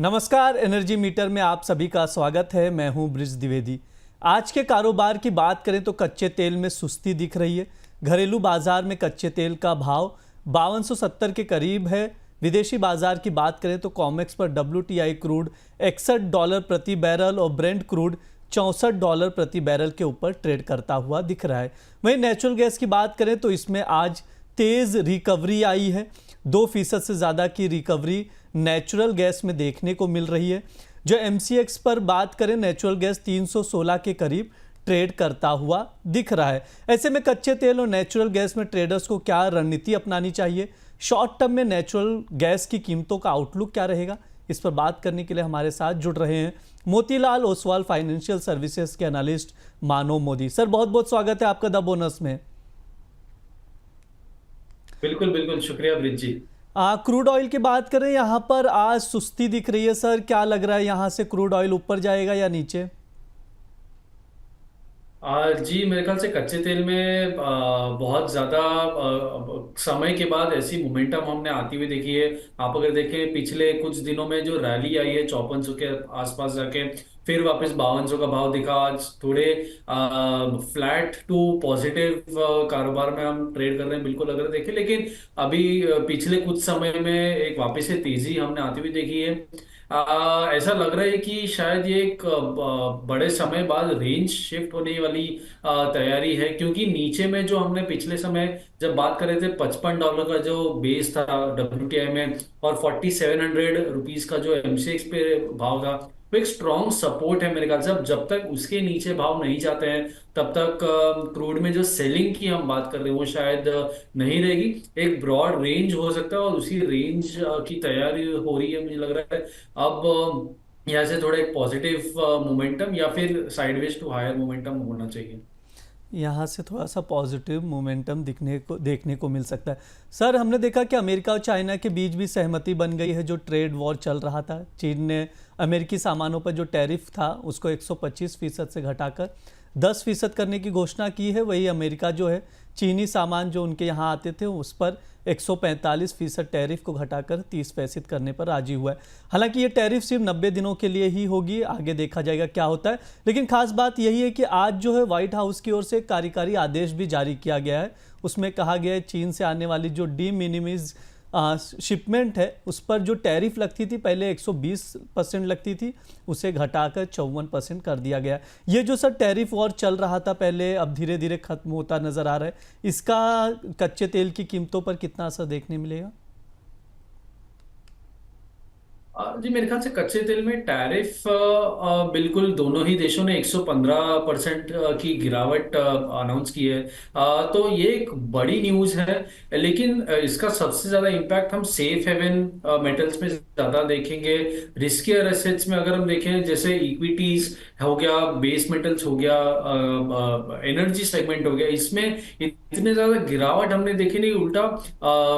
नमस्कार, energy meter में आप सभी का स्वागत है। मैं हूं ब्रिज द्विवेदी। आज के कारोबार की बात करें तो कच्चे तेल में सुस्ती दिख रही है। घरेलू बाजार में कच्चे तेल का भाव 5270 के करीब है। विदेशी बाजार की बात करें तो कॉमेक्स पर WTI क्रूड $61 प्रति बैरल और ब्रेंट क्रूड $64 प्रति बैरल के ऊपर ट्रेड करता हुआ दिख रहा है। वहीं नेचुरल गैस की बात करें तो इसमें आज तेज रिकवरी आई है। 2% से ज़्यादा की रिकवरी नेचुरल गैस में देखने को मिल रही है। जो MCX पर बात करें, नेचुरल गैस 316 के करीब ट्रेड करता हुआ दिख रहा है। ऐसे में कच्चे तेल और नेचुरल गैस में ट्रेडर्स को क्या रणनीति अपनानी चाहिए, शॉर्ट टर्म में नेचुरल गैस की कीमतों का आउटलुक क्या रहेगा, इस पर बात करने के लिए हमारे साथ जुड़ रहे हैं मोतीलाल ओसवाल फाइनेंशियल सर्विसेज के एनालिस्ट मानव मोदी। सर, बहुत बहुत स्वागत है आपका द बोनस में। बिल्कुल बिल्कुल, शुक्रिया ब्रिज जी। क्रूड ऑयल की बात करें, यहाँ पर आज सुस्ती दिख रही है। सर, क्या लग रहा है, यहाँ से क्रूड ऑयल ऊपर जाएगा या नीचे? जी, मेरे ख्याल से कच्चे तेल में बहुत ज़्यादा समय के बाद ऐसी मोमेंटम हमने आती हुई देखी है। आप अगर देखें पिछले कुछ दिनों में जो रैली आई है 5400 के आसपास जाके फिर वापस 5200 का भाव दिखा। आज थोड़े फ्लैट टू पॉजिटिव कारोबार में हम ट्रेड कर रहे हैं बिल्कुल अगर देखें, लेकिन अभी पिछले कुछ समय में एक वापस से तेजी हमने आती हुई देखी है। ऐसा लग रहा है कि शायद ये एक बड़े समय बाद रेंज शिफ्ट होने वाली तैयारी है, क्योंकि नीचे में जो हमने पिछले समय जब बात कर रहे थे $55 का जो बेस था WTI में और 4700 रुपीज का जो MCX पे भाव था, वो एक स्ट्रॉन्ग सपोर्ट है मेरे ख्याल से। अब जब तक उसके नीचे भाव नहीं जाते हैं तब तक क्रूड में जो सेलिंग की हम बात कर रहे हैं वो शायद नहीं रहेगी। एक ब्रॉड रेंज हो सकता है और उसी रेंज की तैयारी हो रही है मुझे लग रहा है। अब यहाँ से थोड़ा एक पॉजिटिव मोमेंटम या फिर साइडवेज टू हायर मोमेंटम होना चाहिए। यहाँ से थोड़ा सा पॉजिटिव मोमेंटम देखने को मिल सकता है। सर, हमने देखा कि अमेरिका और चाइना के बीच भी सहमति बन गई है। जो ट्रेड वॉर चल रहा था, चीन ने अमेरिकी सामानों पर जो टैरिफ था उसको 125% से घटाकर 10% करने की घोषणा की है। वही अमेरिका जो है, चीनी सामान जो उनके यहाँ आते थे उस पर 145% टैरिफ को घटाकर 30% करने पर राजी हुआ है। हालांकि ये टैरिफ सिर्फ 90 दिनों के लिए ही होगी, आगे देखा जाएगा क्या होता है। लेकिन खास बात यही है कि आज जो है व्हाइट हाउस की ओर से एक कार्यकारी आदेश भी जारी किया गया है। उसमें कहा गया है चीन से आने वाली जो डी मिनिमिज शिपमेंट है उस पर जो टैरिफ लगती थी, पहले 120% लगती थी, उसे घटाकर 54% कर दिया गया। ये जो सर टैरिफ वॉर चल रहा था पहले, अब धीरे धीरे खत्म होता नजर आ रहा है। इसका कच्चे तेल की कीमतों पर कितना असर देखने मिलेगा? जी, मेरे ख्याल से कच्चे तेल में टैरिफ बिल्कुल दोनों ही देशों ने 115% की गिरावट अनाउंस की है। तो ये एक बड़ी न्यूज़ है, लेकिन इसका सबसे ज्यादा इम्पैक्ट हम सेफ हेवन मेटल्स में ज्यादा देखेंगे। रिस्कियर एसेट्स में अगर हम देखें, जैसे इक्विटीज हो गया, बेस मेटल्स हो गया, एनर्जी सेगमेंट हो गया, इसमें इतने ज्यादा गिरावट हमने देखी नहीं। उल्टा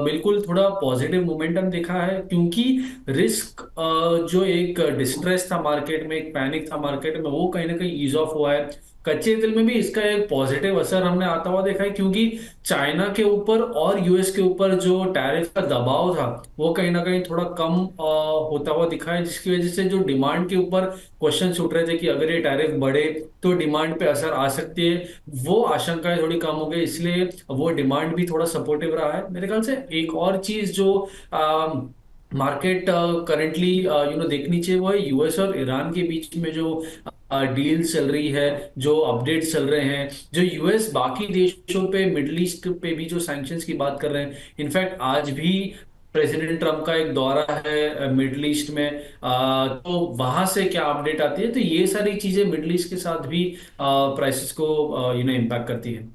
बिल्कुल थोड़ा पॉजिटिव मोमेंटम देखा है, क्योंकि रिस्क जो एक डिस्ट्रेस था मार्केट में, एक पैनिक था मार्केट में, वो कहीं ना कहीं ईज ऑफ हुआ है। कच्चे तेल में भी इसका एक पॉजिटिव असर हमने आता हुआ देखा है, क्योंकि चाइना के ऊपर और US के ऊपर जो टैरिफ का दबाव था वो कहीं ना कहीं थोड़ा कम होता हुआ दिखा है, जिसकी वजह से जो डिमांड के ऊपर क्वेश्चन उठ रहे थे कि अगर ये टैरिफ बढ़े तो डिमांड पे असर आ सकती है, वो आशंकाएं थोड़ी कम हो गई, इसलिए वो डिमांड भी थोड़ा सपोर्टिव रहा है मेरे ख्याल से। एक और चीज जो मार्केट करंटली देखनी चाहिए, वो है US और ईरान के बीच में जो डील चल रही है, जो अपडेट्स चल रहे हैं, जो US बाकी देशों पे, मिडल ईस्ट पे भी जो सैंक्शंस की बात कर रहे हैं। इनफैक्ट आज भी प्रेसिडेंट ट्रम्प का एक दौरा है मिडल ईस्ट में, तो वहां से क्या अपडेट आती है, तो ये सारी चीजें मिडल ईस्ट के साथ भी प्राइसेस को इम्पैक्ट करती है।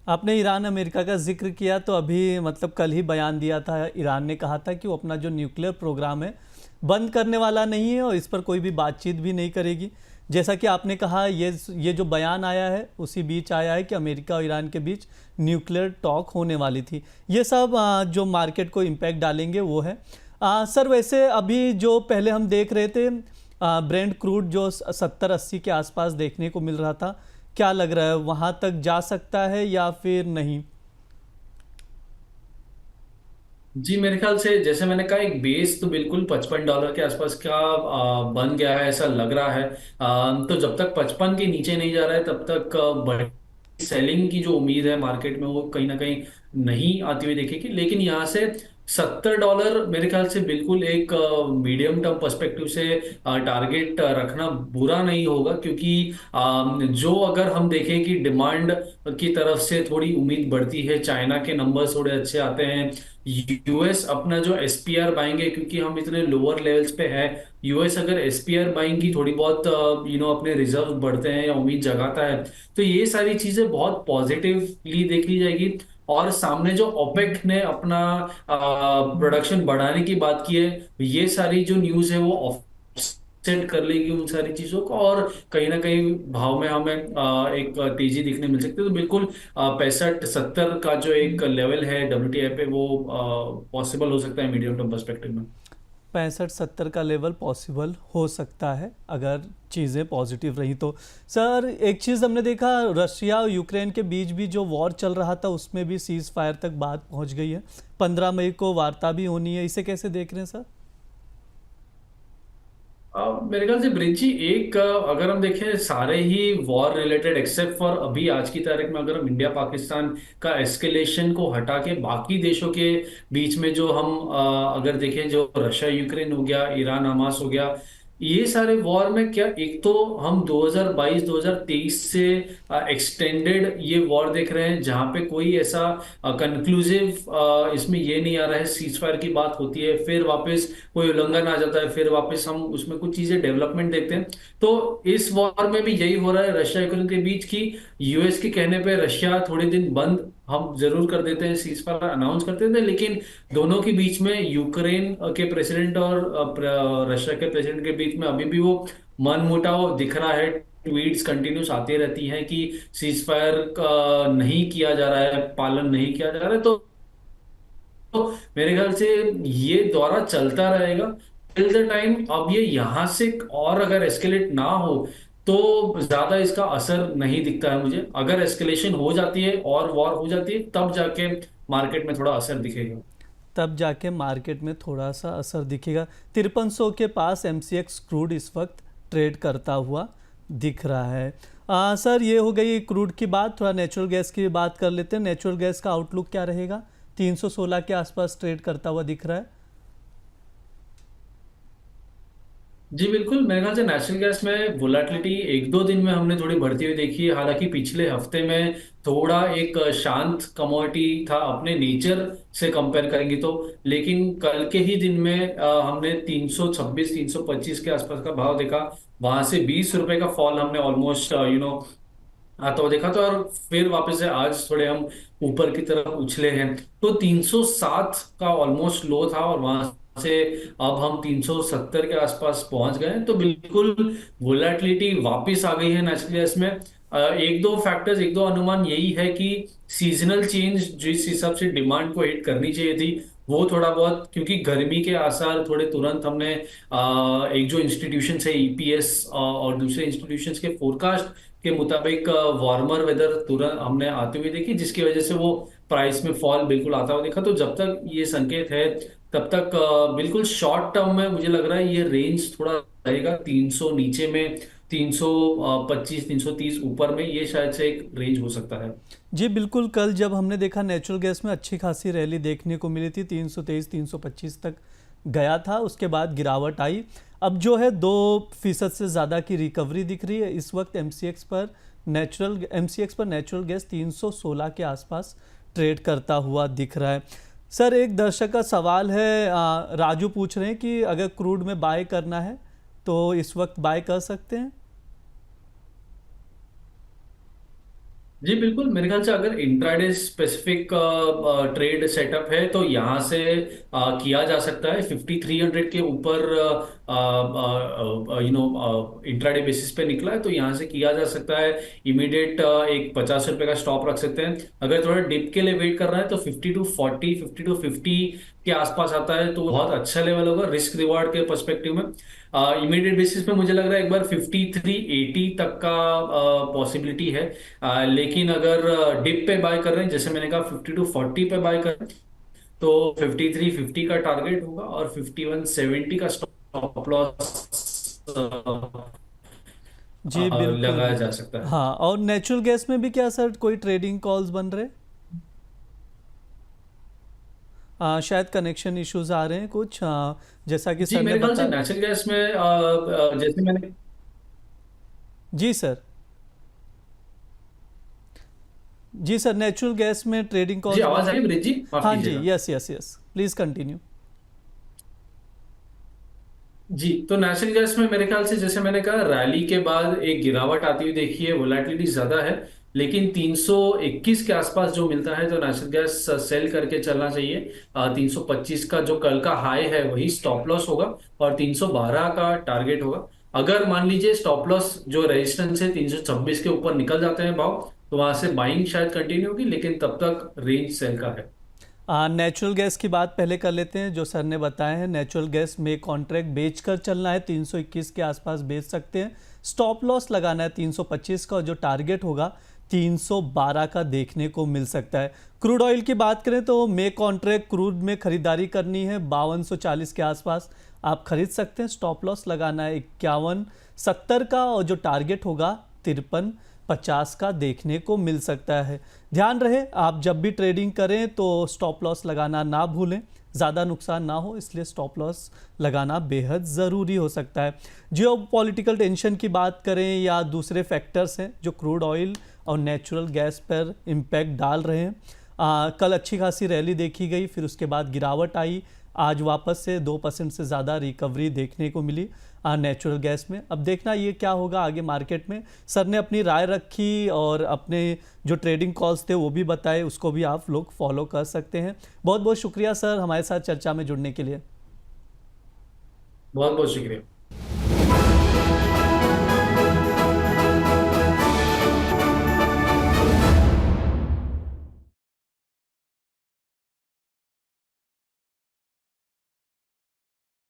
आपने ईरान अमेरिका का जिक्र किया, तो अभी मतलब कल ही बयान दिया था, ईरान ने कहा था कि वो अपना जो न्यूक्लियर प्रोग्राम है बंद करने वाला नहीं है और इस पर कोई भी बातचीत भी नहीं करेगी। जैसा कि आपने कहा, ये जो बयान आया है उसी बीच आया है कि अमेरिका और ईरान के बीच न्यूक्लियर टॉक होने वाली थी। ये सब जो मार्केट को इम्पैक्ट डालेंगे वो है। सर, वैसे अभी जो पहले हम देख रहे थे, ब्रेंट क्रूड जो 70-80 के आसपास देखने को मिल रहा था, क्या लग रहा है वहां तक जा सकता है या फिर नहीं? जी मेरे ख्याल से जैसे मैंने कहा, एक बेस तो बिल्कुल $55 के आसपास का बन गया है, ऐसा लग रहा है। तो जब तक 55 के नीचे नहीं जा रहा है तब तक बड़ी सेलिंग की जो उम्मीद है मार्केट में वो कहीं ना कहीं नहीं आती हुई दिखेगी। लेकिन यहाँ से $70 मेरे ख्याल से बिल्कुल एक मीडियम टर्म पर्सपेक्टिव से टारगेट रखना बुरा नहीं होगा, क्योंकि जो अगर हम देखें कि डिमांड की तरफ से थोड़ी उम्मीद बढ़ती है, चाइना के नंबर्स थोड़े अच्छे आते हैं, यूएस अपना जो एसपीआर बाइंग है, क्योंकि हम इतने लोअर लेवल्स पे है, यूएस अगर एसपीआर बाइंग की थोड़ी बहुत अपने रिजर्व बढ़ते हैं या उम्मीद जगाता है, तो ये सारी चीजें बहुत पॉजिटिवली देखी जाएगी। और सामने जो ओपेक ने अपना प्रोडक्शन बढ़ाने की बात की है, ये सारी जो न्यूज़ है वो ऑफसेट कर लेगी उन सारी चीजों को, और कहीं ना कहीं भाव में हमें एक तेजी दिखने मिल सकती है। तो बिल्कुल 65-70 का जो एक लेवल है डब्ल्यूटीआई पे, वो पॉसिबल हो सकता है मीडियम टर्म पर्सपेक्टिव में। 65-70 का लेवल पॉसिबल हो सकता है अगर चीज़ें पॉजिटिव रही तो। सर एक चीज़ हमने देखा, रशिया और यूक्रेन के बीच भी जो वॉर चल रहा था उसमें भी सीज फायर तक बात पहुंच गई है। 15 मई को वार्ता भी होनी है, इसे कैसे देख रहे हैं सर? मेरे ख्याल से ब्रिज जी, एक अगर हम देखें सारे ही वॉर रिलेटेड एक्सेप्ट फॉर अभी आज की तारीख में, अगर हम इंडिया पाकिस्तान का एस्केलेशन को हटा के बाकी देशों के बीच में जो हम अगर देखें, जो रशिया यूक्रेन हो गया, ईरान हमास हो गया, ये सारे वॉर में क्या, एक तो हम 2022-2023 से एक्सटेंडेड ये वॉर देख रहे हैं, जहां पे कोई ऐसा कंक्लूसिव इसमें ये नहीं आ रहा है। सीज फायर की बात होती है, फिर वापस कोई उल्लंघन आ जाता है, फिर वापस हम उसमें कुछ चीजें डेवलपमेंट देखते हैं। तो इस वॉर में भी यही हो रहा है रशिया यूक्रेन के बीच की, यूएस के कहने पे रशिया थोड़े दिन बंद हम जरूर कर देते हैं, सीज फायर अनाउंस कर देते हैं, लेकिन दोनों के बीच में, यूक्रेन के प्रेसिडेंट और रशिया के प्रेसिडेंट के बीच में अभी भी वो मनमुटाव दिख रहा है। ट्वीट्स कंटिन्यूस आती रहती हैं कि सीज फायर का नहीं किया जा रहा है, पालन नहीं किया जा रहा है। तो मेरे ख्याल से ये दौरा चलता रहेगा टिल द टाइम। अब ये यहां से और अगर एस्केलेट ना हो तो ज्यादा इसका असर नहीं दिखता है मुझे। अगर एस्केलेशन हो जाती है और वॉर हो जाती है, तब जाके मार्केट में थोड़ा असर दिखेगा। तब जाके मार्केट में थोड़ा सा असर दिखेगा। 5300 के पास एमसीएक्स क्रूड इस वक्त ट्रेड करता हुआ दिख रहा है। सर ये हो गई क्रूड की बात, थोड़ा नेचुरल गैस की बात कर लेते हैं। नेचुरल गैस का आउटलुक क्या रहेगा? 316 के आसपास ट्रेड करता हुआ दिख रहा है। जी बिल्कुल, मेरे ख्याल से नेचुरल गैस में वोलेटिलिटी एक दो दिन में हमने थोड़ी बढ़ती हुई देखी है। हालांकि पिछले हफ्ते में थोड़ा एक शांत कमोडिटी था अपने नेचर से कंपेयर करेंगे तो, लेकिन कल के ही दिन में हमने 326 325 के आसपास का भाव देखा। वहां से ₹20 का फॉल हमने ऑलमोस्ट आता हुआ देखा था, और फिर वापस से आज थोड़े हम ऊपर की तरफ उछले हैं। तो 307 का ऑलमोस्ट लो था, और वहां से अब हम 370 के आसपास पहुंच गए हैं। तो बिल्कुल वोलेटिलिटी वापस आ गई है नेचुरल गैस में। एक दो फैक्टर्स, एक दो अनुमान यही है कि सीजनल चेंज जिस हिसाब से डिमांड को हिट करनी चाहिए थी, वो थोड़ा बहुत, क्योंकि गर्मी के आसार थोड़े तुरंत हमने एक जो इंस्टीट्यूशन है ईपीएस और दूसरे इंस्टीट्यूशंस के फोरकास्ट के मुताबिक वार्मर वेदर तुरंत हमने आते हुए देखी, जिसकी वजह से वो प्राइस में फॉल बिल्कुल आता हुआ देखा। तो जब तक ये संकेत है तब तक बिल्कुल शॉर्ट टर्म में मुझे लग रहा है ये रेंज थोड़ा रहेगा 300 नीचे में, 325 330 ऊपर में, ये शायद से एक रेंज हो सकता है। जी बिल्कुल, कल जब हमने देखा नेचुरल गैस में अच्छी खासी रैली देखने को मिली थी, 323 325 तक गया था, उसके बाद गिरावट आई। अब जो है 2% से ज़्यादा की रिकवरी दिख रही है इस वक्त। एमसीएक्स पर नेचुरल गैस 316 के आसपास ट्रेड करता हुआ दिख रहा है। सर एक दर्शक का सवाल है, राजू पूछ रहे हैं कि अगर क्रूड में बाय करना है तो इस वक्त बाय कर सकते हैं? जी बिल्कुल, मेरे ख्याल से अगर इंट्राडे स्पेसिफिक ट्रेड सेटअप है तो यहाँ से किया जा सकता है। 5300 के ऊपर इंट्राडे बेसिस पे निकला है, तो यहाँ से किया जा सकता है। इमीडिएट एक ₹50 का स्टॉप रख सकते हैं। अगर थोड़ा डिप के लिए वेट कर रहा है तो 5240 5250 के आसपास आता है, तो बहुत अच्छा लेवल होगा रिस्क रिवार्ड के पर्सपेक्टिव में। इमीडिएट बेसिस पे मुझे लग रहा है एक बार 5380 तक का पॉसिबिलिटी है। लेकिन अगर डिप पे बाय कर रहे हैं, जैसे मैंने कहा 5240 पे बाय कर रहे हैं, तो 5350 का टारगेट होगा और 5170 का स्टॉप लॉस जी बिल्कुल लगाया जा बिल्कुल। सकता है। हाँ, और नेचुरल गैस में भी क्या सर कोई ट्रेडिंग कॉल्स बन रहे? शायद कनेक्शन इश्यूज आ रहे हैं कुछ, जैसा कि जी सर ने मेरे ख्याल से बता। नेचुरल गैस में जैसे मैंने। जी सर। जी सर, नेचुरल गैस में ट्रेडिंग जी कॉल्स आवाज बन आ रही रहे? है ब्रिज जी, माफ हाँ जी, कीजिएगा। Yes yes yes, please continue. जी तो नेचुरल गैस में मेरे ख्याल से जैसे मैंने कहा रैली के बाद एक गिरावट आती हुई देखी है, वोलेटिलिटी ज्यादा है, लेकिन 321 के आसपास जो मिलता है तो नेचुरल गैस सेल करके चलना चाहिए। 325 का जो कल का हाई है वही स्टॉप लॉस होगा और 312 का टारगेट होगा। अगर मान लीजिए स्टॉप लॉस जो रेजिस्टेंस है 326 के ऊपर निकल जाते हैं भाव, तो वहां से बाइंग शायद कंटिन्यू होगी, लेकिन तब तक रेंज सेल का है। नेचुरल गैस की बात पहले कर लेते हैं। जो सर ने बताया है, नेचुरल गैस में कॉन्ट्रैक्ट बेचकर चलना है, 321 के आसपास बेच सकते हैं। स्टॉप लॉस लगाना है 325 का, और जो टारगेट होगा 312 का देखने को मिल सकता है। क्रूड ऑयल की बात करें तो मे कॉन्ट्रैक्ट क्रूड में खरीदारी करनी है 5240 के आसपास आप खरीद सकते हैं। स्टॉप लॉस लगाना है 5170 का, और जो टारगेट होगा 5350 का देखने को मिल सकता है। ध्यान रहे, आप जब भी ट्रेडिंग करें तो स्टॉप लॉस लगाना ना भूलें, ज़्यादा नुकसान ना हो इसलिए स्टॉप लॉस लगाना बेहद ज़रूरी हो सकता है। जियो पॉलिटिकल टेंशन की बात करें या दूसरे फैक्टर्स हैं जो क्रूड ऑयल और नेचुरल गैस पर इम्पैक्ट डाल रहे हैं। कल अच्छी खासी रैली देखी गई, फिर उसके बाद गिरावट आई। आज वापस से 2% से ज़्यादा रिकवरी देखने को मिली नेचुरल गैस में। अब देखना ये क्या होगा आगे मार्केट में। सर ने अपनी राय रखी और अपने जो ट्रेडिंग कॉल्स थे वो भी बताए, उसको भी आप लोग फॉलो कर सकते हैं। बहुत बहुत शुक्रिया सर हमारे साथ चर्चा में जुड़ने के लिए। बहुत बहुत शुक्रिया।